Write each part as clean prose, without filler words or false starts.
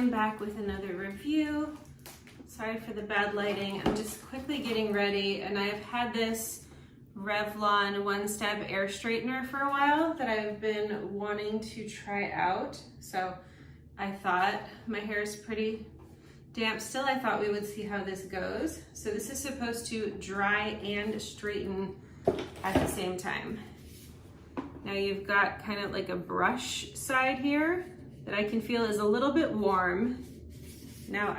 am back with another review. Sorry for the bad lighting. I'm just quickly getting ready, and I've had this Revlon one-step air straightener for a while that I've been wanting to try out. So I thought, my hair is pretty damp still, I thought we would see how this goes. So this is supposed to dry and straighten at the same time. Now you've got kind of like a brush side here that I can feel is a little bit warm. Now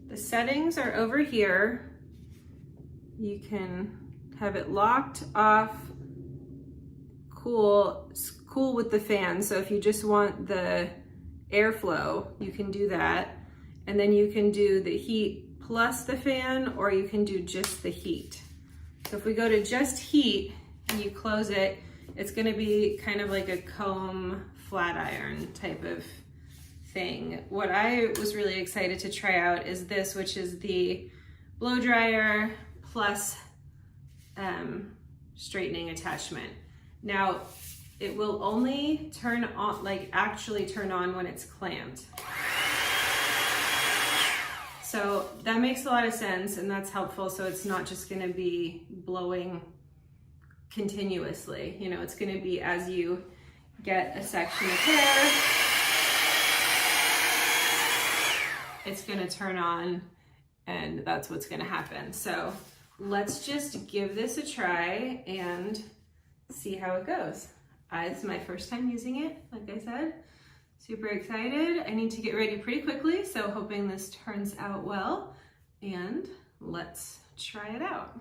the settings are over here. You can have it locked off, cool with the fan. So if you just want the airflow, you can do that. And then you can do the heat plus the fan, or you can do just the heat. So if we go to just heat and you close it, it's gonna be kind of like a comb flat iron type of thing. What I was really excited to try out is this, which is the blow dryer plus straightening attachment. Now, it will only turn on, like actually turn on when it's clamped. So that makes a lot of sense, and that's helpful. So it's not just gonna be blowing continuously. You know, it's gonna be as you get a section of hair, it's gonna turn on, and that's what's gonna happen. So let's just give this a try and see how it goes. It's my first time using it, like I said. Super excited. I need to get ready pretty quickly, so hoping this turns out well, and let's try it out.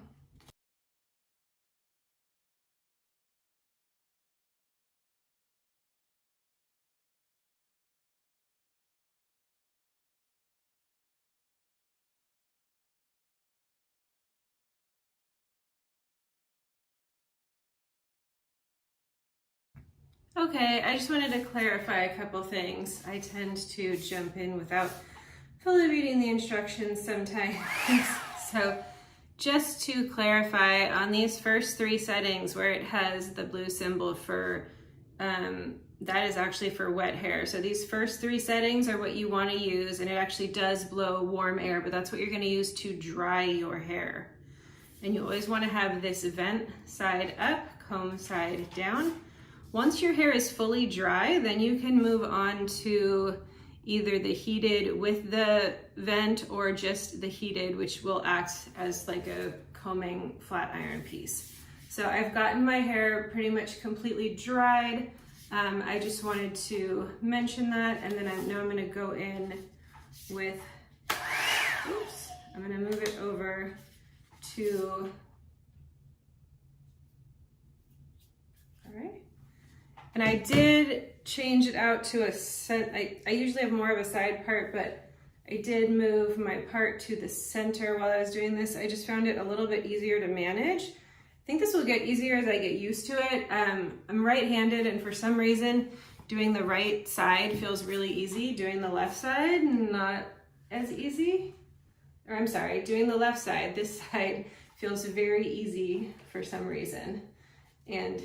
Okay, I just wanted to clarify a couple things. I tend to jump in without fully reading the instructions sometimes. So just to clarify, on these first three settings where it has the blue symbol for, that is actually for wet hair. So these first three settings are what you want to use, and it actually does blow warm air, but that's what you're going to use to dry your hair. And you always want to have this vent side up, comb side down. Once your hair is fully dry, then you can move on to either the heated with the vent or just the heated, which will act as like a combing flat iron piece. So I've gotten my hair pretty much completely dried. I just wanted to mention that, and then I'm gonna go in with, oops, I'm gonna move it over to, all right. And I did change it out to I usually have more of a side part, but I did move my part to the center while I was doing this. I just found it a little bit easier to manage. I think this will get easier as I get used to it. I'm right-handed, and for some reason, doing the right side feels really easy. Doing the left side, not as easy. Or I'm sorry, doing the left side, this side feels very easy for some reason. And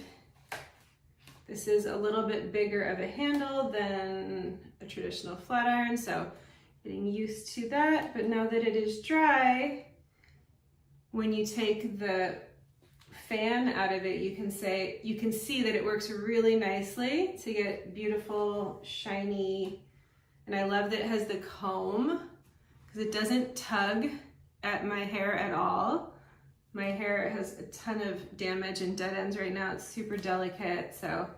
this is a little bit bigger of a handle than a traditional flat iron, so getting used to that. But now that it is dry, when you take the fan out of it, you can see that it works really nicely to get beautiful, shiny, and I love that it has the comb because it doesn't tug at my hair at all. My hair has a ton of damage and dead ends right now. It's super delicate, so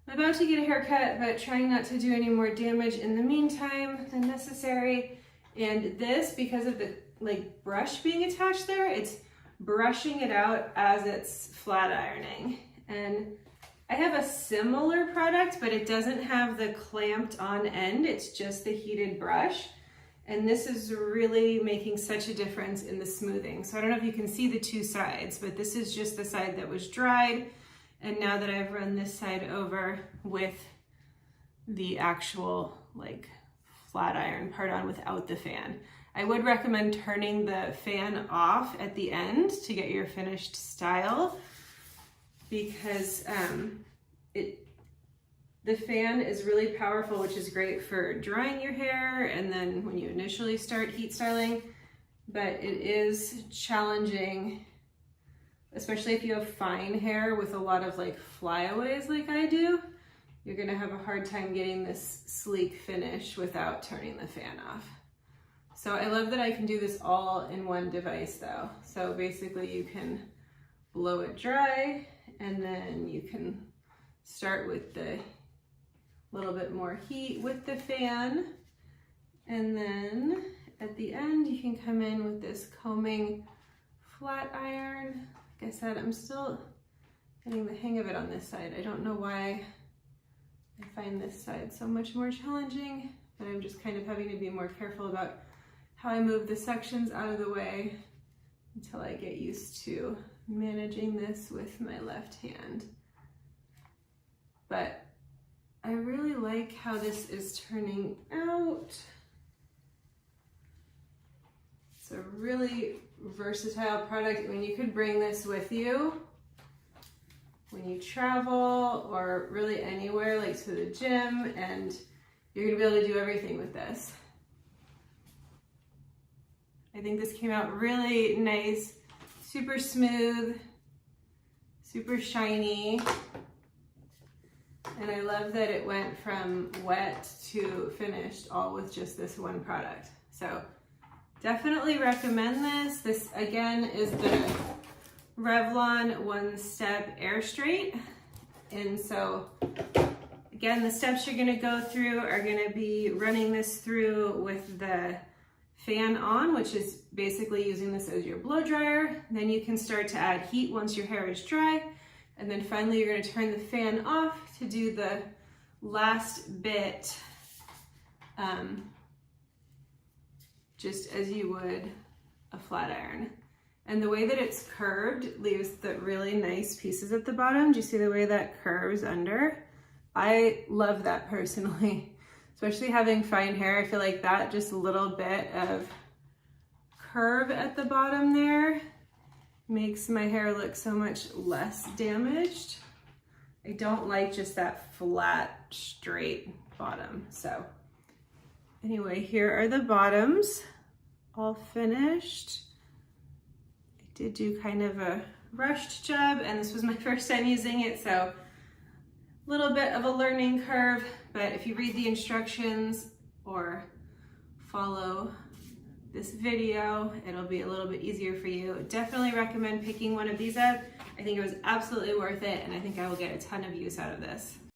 I'm about to get a haircut, but trying not to do any more damage in the meantime than necessary. And this, because of the like brush being attached there, it's brushing it out as it's flat ironing. And I have a similar product, but it doesn't have the clamped on end. It's just the heated brush. And this is really making such a difference in the smoothing. So I don't know if you can see the two sides, but this is just the side that was dried. And now that I've run this side over with the actual like flat iron part on without the fan. I would recommend turning the fan off at the end to get your finished style, because The fan is really powerful, which is great for drying your hair and then when you initially start heat styling, but it is challenging, especially if you have fine hair with a lot of like flyaways like I do. You're gonna have a hard time getting this sleek finish without turning the fan off. So I love that I can do this all in one device though. So basically you can blow it dry and then you can start with the little bit more heat with the fan. And then at the end you can come in with this combing flat iron. Like I said, I'm still getting the hang of it on this side. I don't know why I find this side so much more challenging, but I'm just kind of having to be more careful about how I move the sections out of the way until I get used to managing this with my left hand. But I really like how this is turning out. It's a really versatile product. I mean, you could bring this with you when you travel or really anywhere, like to the gym, and you're gonna be able to do everything with this. I think this came out really nice, super smooth, super shiny. And I love that it went from wet to finished all with just this one product. So definitely recommend this. This again is the Revlon One Step Air Straight. And so again, the steps you're gonna go through are gonna be running this through with the fan on, which is basically using this as your blow dryer. Then you can start to add heat once your hair is dry. And then finally you're gonna turn the fan off to do the last bit, just as you would a flat iron. And the way that it's curved leaves the really nice pieces at the bottom. Do you see the way that curves under? I love that personally, especially having fine hair. I feel like that just little bit of curve at the bottom there makes my hair look so much less damaged. I don't like just that flat, straight bottom. So anyway, here are the bottoms all finished. I did do kind of a rushed job, and this was my first time using it, so a little bit of a learning curve, but if you read the instructions or follow this video, it'll be a little bit easier for you. Definitely recommend picking one of these up. I think it was absolutely worth it, and I think I will get a ton of use out of this.